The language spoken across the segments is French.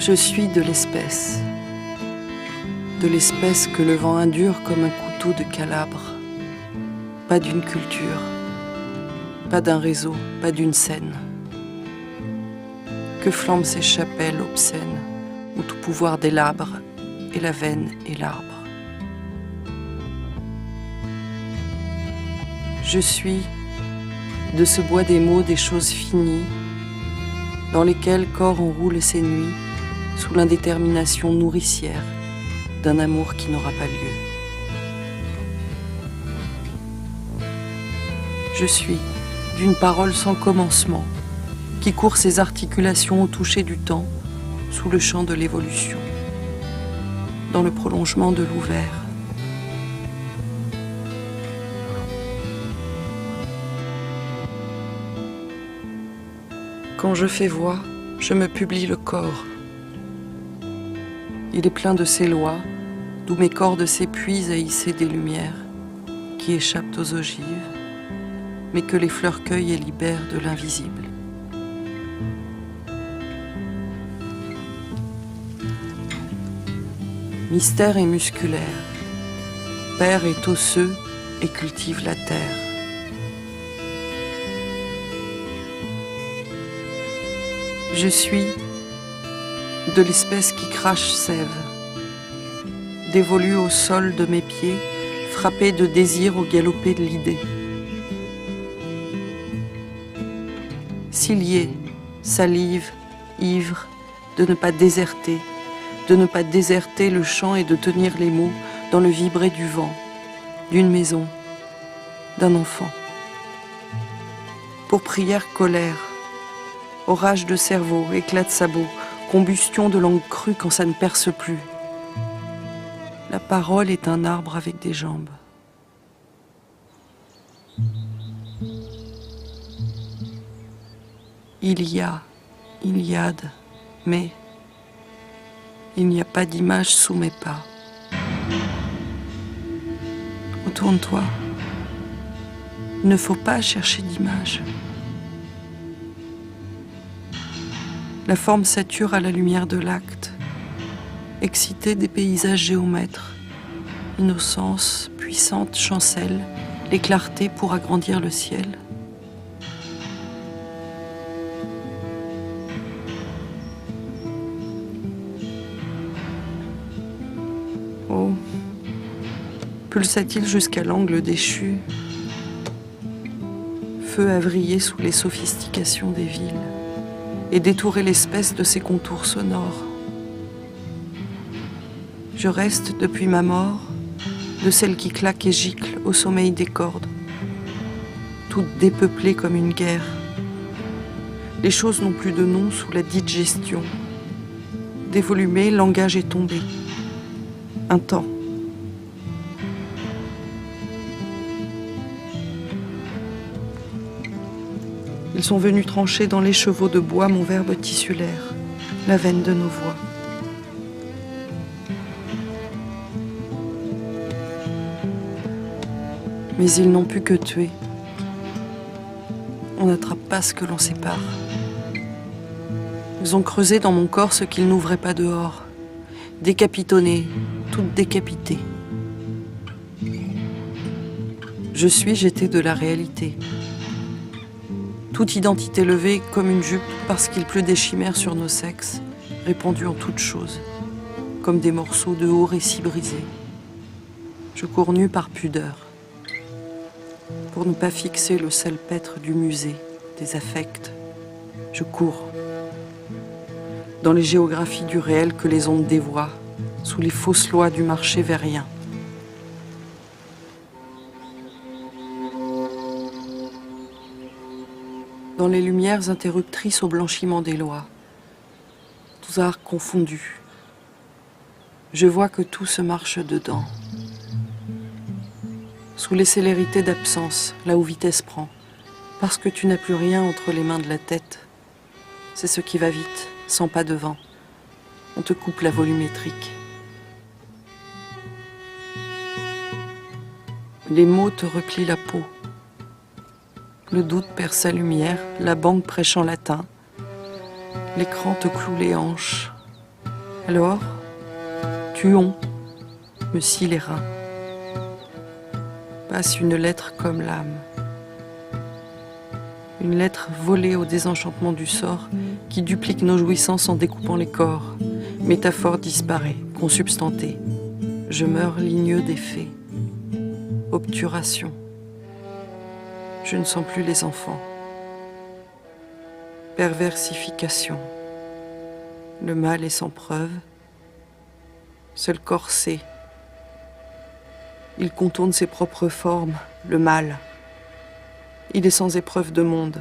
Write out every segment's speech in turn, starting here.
Je suis de l'espèce que le vent indure comme un couteau de Calabre. Pas d'une culture, pas d'un réseau, pas d'une scène. Que flambent ces chapelles obscènes, où tout pouvoir délabre, et la veine et l'arbre. Je suis de ce bois des mots des choses finies, dans lesquelles corps enroule ses nuits, sous l'indétermination nourricière d'un amour qui n'aura pas lieu. Je suis d'une parole sans commencement, qui court ses articulations au toucher du temps, sous le champ de l'évolution, dans le prolongement de l'ouvert. Quand je fais voix, je me publie le corps. Il est plein de ces lois, d'où mes cordes s'épuisent à hisser des lumières qui échappent aux ogives, mais que les fleurs cueillent et libèrent de l'invisible. Mystère est musculaire, père est osseux et cultive la terre. Je suis de l'espèce qui crache sève, dévolue au sol de mes pieds, frappée de désir au galopé de l'idée. Cilier, salive, ivre, de ne pas déserter le chant et de tenir les mots dans le vibrer du vent, d'une maison, d'un enfant. Pour prière, colère, orage de cerveau, éclat de sabot, combustion de langue crue quand ça ne perce plus. La parole est un arbre avec des jambes. Il y a, Iliade, mais il n'y a pas d'image sous mes pas. Retourne-toi. Il ne faut pas chercher d'image. La forme sature à la lumière de l'acte, excitée des paysages géomètres, innocence, puissante chancelle, les clartés pour agrandir le ciel. Oh, pulsa-t-il jusqu'à l'angle déchu, feu à vriller sous les sophistications des villes et détourer l'espèce de ses contours sonores. Je reste depuis ma mort de celle qui claque et gicle au sommeil des cordes, toute dépeuplée comme une guerre. Les choses n'ont plus de nom sous la dite gestion. Dévolumé, langage est tombé. Un temps. Ils sont venus trancher dans l'écheveau de bois mon verbe tissulaire, la veine de nos voix. Mais ils n'ont pu que tuer. On n'attrape pas ce que l'on sépare. Ils ont creusé dans mon corps ce qu'ils n'ouvraient pas dehors, décapitonné, toute décapitée. J'étais de la réalité. Toute identité levée comme une jupe parce qu'il pleut des chimères sur nos sexes, répandues en toutes choses, comme des morceaux de hauts récits brisés. Je cours nu par pudeur, pour ne pas fixer le salpêtre du musée, des affects. Je cours, dans les géographies du réel que les ondes dévoient, sous les fausses lois du marché verrien. Dans les lumières interruptrices au blanchiment des lois, tous arts confondus, je vois que tout se marche dedans. Sous les célérités d'absence, là où vitesse prend, parce que tu n'as plus rien entre les mains de la tête, c'est ce qui va vite, sans pas de vent. On te coupe la volumétrique. Les mots te replient la peau. Le doute perd sa lumière, la banque prêche en latin. L'écran te cloue les hanches. Alors, tuons, me scie les reins. Passe une lettre comme l'âme. Une lettre volée au désenchantement du sort qui duplique nos jouissances en découpant les corps. Métaphore disparaît, consubstanté. Je meurs ligneux des faits. Obturation. Je ne sens plus les enfants. Perversification. Le mal est sans preuve. Seul corps sait. Il contourne ses propres formes, le mal. Il est sans épreuve de monde.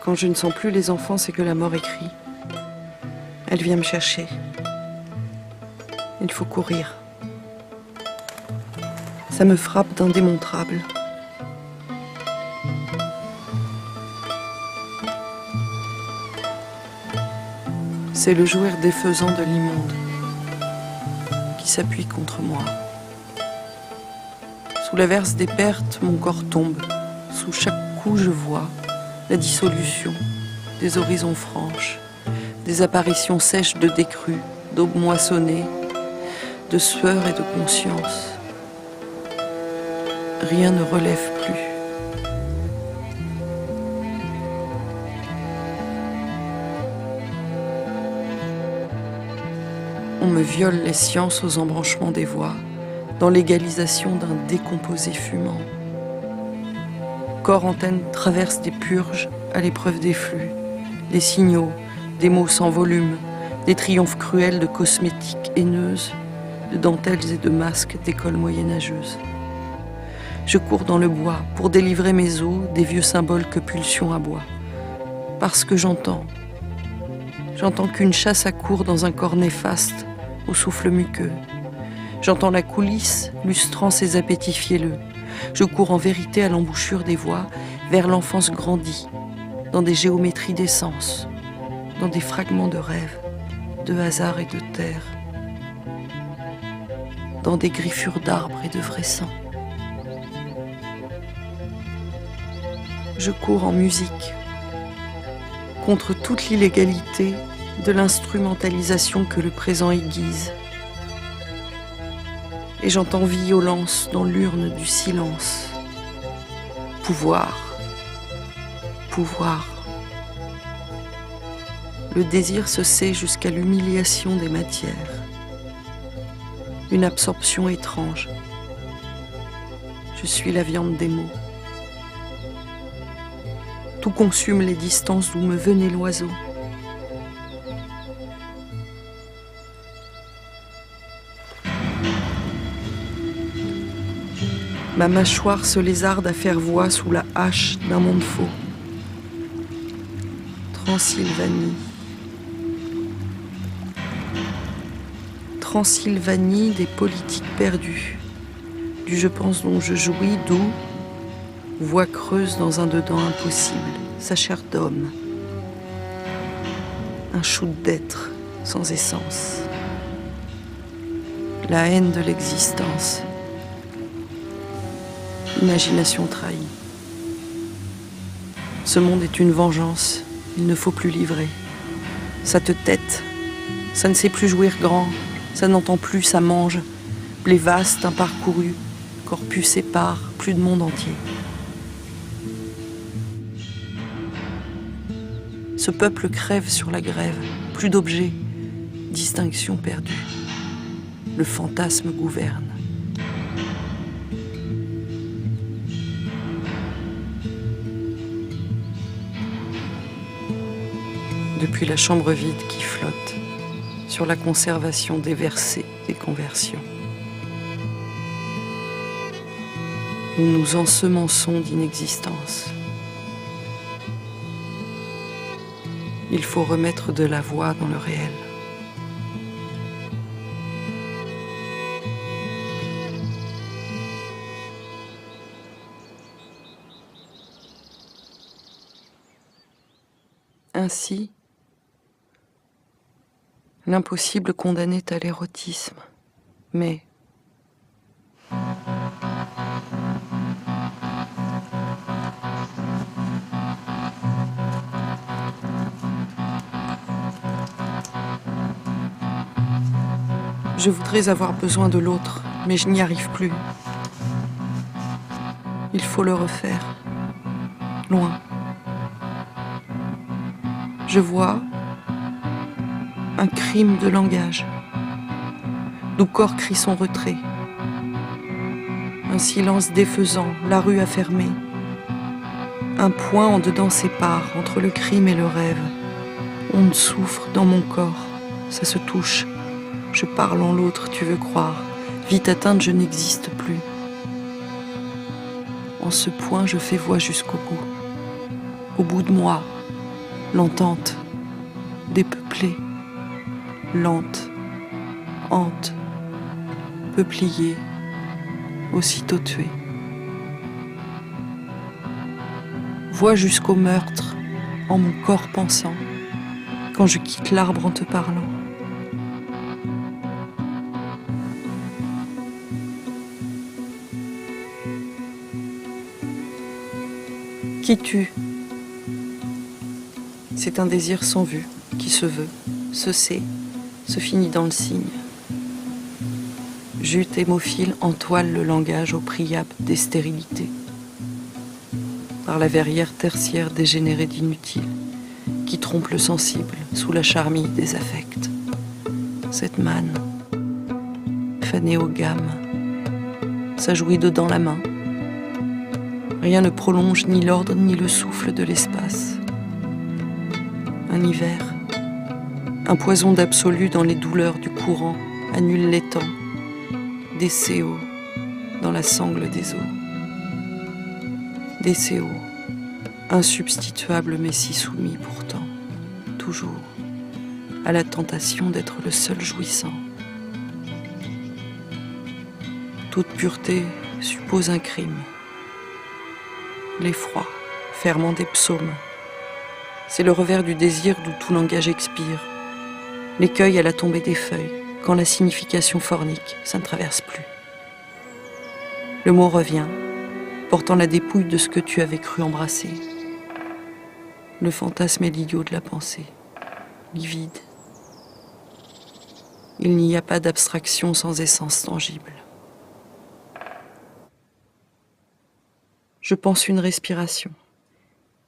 Quand je ne sens plus les enfants, c'est que la mort écrit. Elle vient me chercher. Il faut courir. Ça me frappe d'indémontrable. C'est le jouir défaisant de l'immonde qui s'appuie contre moi. Sous l'averse des pertes, mon corps tombe. Sous chaque coup, je vois la dissolution des horizons franches, des apparitions sèches de décrus, d'aubes moissonnées, de sueur et de conscience. Rien ne relève plus. On me viole les sciences aux embranchements des voies, dans l'égalisation d'un décomposé fumant. Corps antenne traverse des purges à l'épreuve des flux, des signaux, des mots sans volume, des triomphes cruels de cosmétiques haineuses, de dentelles et de masques d'écoles moyenâgeuses. Je cours dans le bois pour délivrer mes os des vieux symboles que pulsion aboie. Parce que j'entends qu'une chasse accourt dans un corps néfaste, au souffle muqueux. J'entends la coulisse lustrant ses appétits fielleux. Je cours en vérité à l'embouchure des voies, vers l'enfance grandie, dans des géométries d'essence, dans des fragments de rêve, de hasard et de terre, dans des griffures d'arbres et de vrai sang. Je cours en musique, contre toute l'illégalité de l'instrumentalisation que le présent aiguise. Et j'entends violence dans l'urne du silence. Pouvoir, pouvoir. Le désir se sait jusqu'à l'humiliation des matières. Une absorption étrange. Je suis la viande des mots. Tout consume les distances d'où me venait l'oiseau. Ma mâchoire se lézarde à faire voix sous la hache d'un monde faux. Transylvanie. Transylvanie des politiques perdues, du je pense dont je jouis, d'où, voix creuse dans un dedans impossible, sa chair d'homme. Un shoot d'être sans essence. La haine de l'existence. Imagination trahie. Ce monde est une vengeance, il ne faut plus livrer. Ça te tête, ça ne sait plus jouir grand, ça n'entend plus, ça mange. Blé vaste, imparcouru, corpus épars, plus de monde entier. Ce peuple crève sur la grève, plus d'objets, distinction perdue. Le fantasme gouverne. Depuis la chambre vide qui flotte sur la conservation des versets des conversions. Nous nous ensemençons d'inexistence. Il faut remettre de la voix dans le réel. Ainsi, l'impossible condamnait à l'érotisme, mais je voudrais avoir besoin de l'autre, mais je n'y arrive plus. Il faut le refaire, loin. Je vois un crime de langage, d'où corps crie son retrait. Un silence défaisant, la rue a fermé. Un point en dedans sépare entre le crime et le rêve. On souffre dans mon corps, ça se touche. Je parle en l'autre, tu veux croire. Vite atteinte, je n'existe plus. En ce point, je fais voix jusqu'au bout. Au bout de moi, l'entente, dépeuplée, lente, hante, peuplier, aussitôt tué. Voix jusqu'au meurtre, en mon corps pensant, quand je quitte l'arbre en te parlant. Qui tue? C'est un désir sans vue, qui se veut, se sait, se finit dans le signe. Jute hémophile entoile le langage au priape des stérilités. Par la verrière tertiaire dégénérée d'inutile, qui trompe le sensible sous la charmille des affects. Cette manne, fanée aux gammes, s'ajouit dedans la main. Rien ne prolonge ni l'ordre ni le souffle de l'espace. Un hiver, un poison d'absolu dans les douleurs du courant annule les temps, des CO dans la sangle des eaux. Des CO, insubstituables mais si soumis pourtant, toujours, à la tentation d'être le seul jouissant. Toute pureté suppose un crime. L'effroi, ferment des psaumes. C'est le revers du désir d'où tout langage expire. L'écueil à la tombée des feuilles, quand la signification fornique, ça ne traverse plus. Le mot revient, portant la dépouille de ce que tu avais cru embrasser. Le fantasme est l'idiot de la pensée, livide. Il n'y a pas d'abstraction sans essence tangible. Je pense une respiration.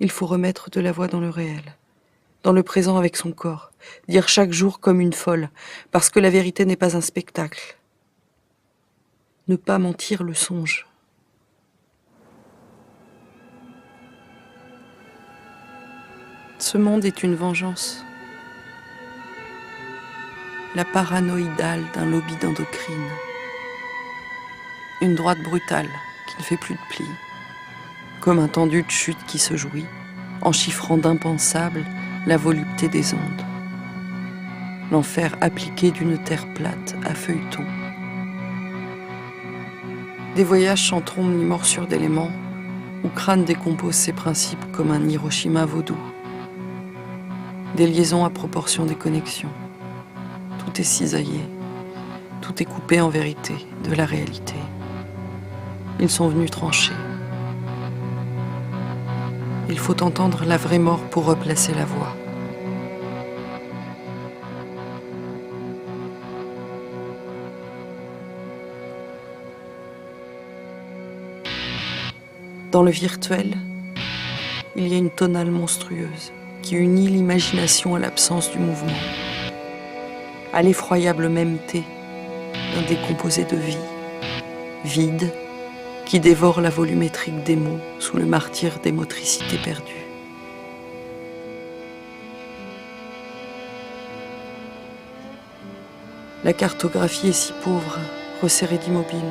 Il faut remettre de la voix dans le réel, dans le présent avec son corps, dire chaque jour comme une folle, parce que la vérité n'est pas un spectacle. Ne pas mentir le songe. Ce monde est une vengeance. La paranoïdale d'un lobby d'endocrine. Une droite brutale qui ne fait plus de plis. Comme un tendu de chute qui se jouit, en chiffrant d'impensable la volupté des ondes. L'enfer appliqué d'une terre plate à feuilleton. Des voyages sans trombe ni morsure d'éléments, où crâne décompose ses principes comme un Hiroshima vaudou. Des liaisons à proportion des connexions. Tout est cisaillé, tout est coupé en vérité de la réalité. Ils sont venus trancher. Il faut entendre la vraie mort pour replacer la voix. Dans le virtuel, il y a une tonale monstrueuse qui unit l'imagination à l'absence du mouvement, à l'effroyable mêmeté d'un décomposé de vie, vide, qui dévore la volumétrique des mots sous le martyre des motricités perdues. La cartographie est si pauvre, resserrée d'immobile,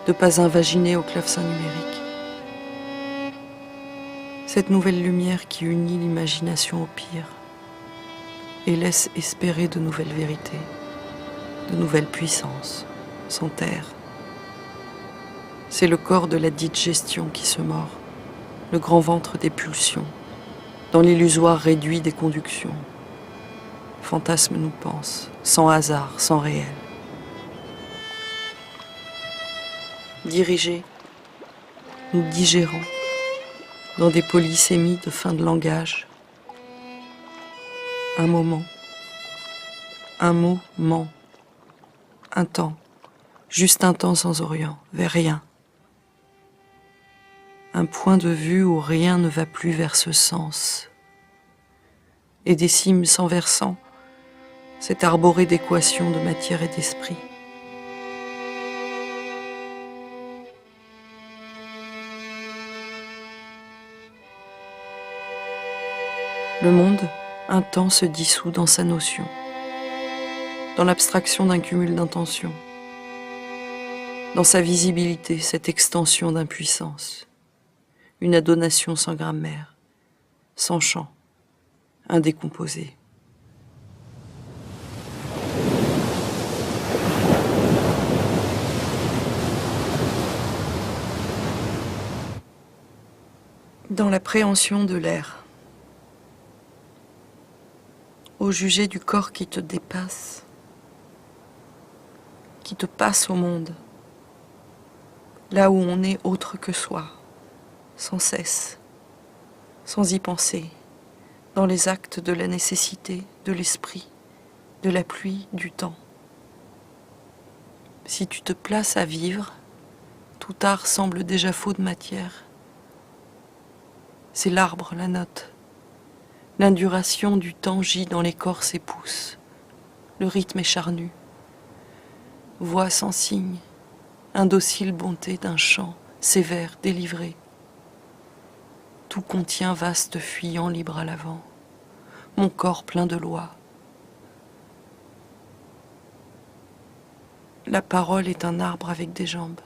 de pas invaginer au clavecin numérique. Cette nouvelle lumière qui unit l'imagination au pire et laisse espérer de nouvelles vérités, de nouvelles puissances, sans terre. C'est le corps de la dite gestion qui se mord, le grand ventre des pulsions, dans l'illusoire réduit des conductions. Fantasme nous pense, sans hasard, sans réel. Dirigés, nous digérons dans des polysémies de fin de langage. Un moment, un mot ment, un temps, juste un temps sans orient, vers rien. Un point de vue où rien ne va plus vers ce sens. Et des cimes sans versant, cette arborée d'équations de matière et d'esprit. Le monde, un temps, se dissout dans sa notion, dans l'abstraction d'un cumul d'intentions, dans sa visibilité, cette extension d'impuissance, une adonation sans grammaire, sans chant, indécomposée. Dans l'appréhension de l'air, au juger du corps qui te dépasse, qui te passe au monde, là où on est autre que soi, sans cesse, sans y penser, dans les actes de la nécessité, de l'esprit, de la pluie, du temps. Si tu te places à vivre, tout art semble déjà faux de matière. C'est l'arbre, la note. L'induration du temps gît dans l'écorce et pousse. Le rythme est charnu. Voix sans signe, indocile bonté d'un chant sévère, délivré. Tout contient vaste fuyant libre à l'avant. Mon corps plein de lois. La parole est un arbre avec des jambes.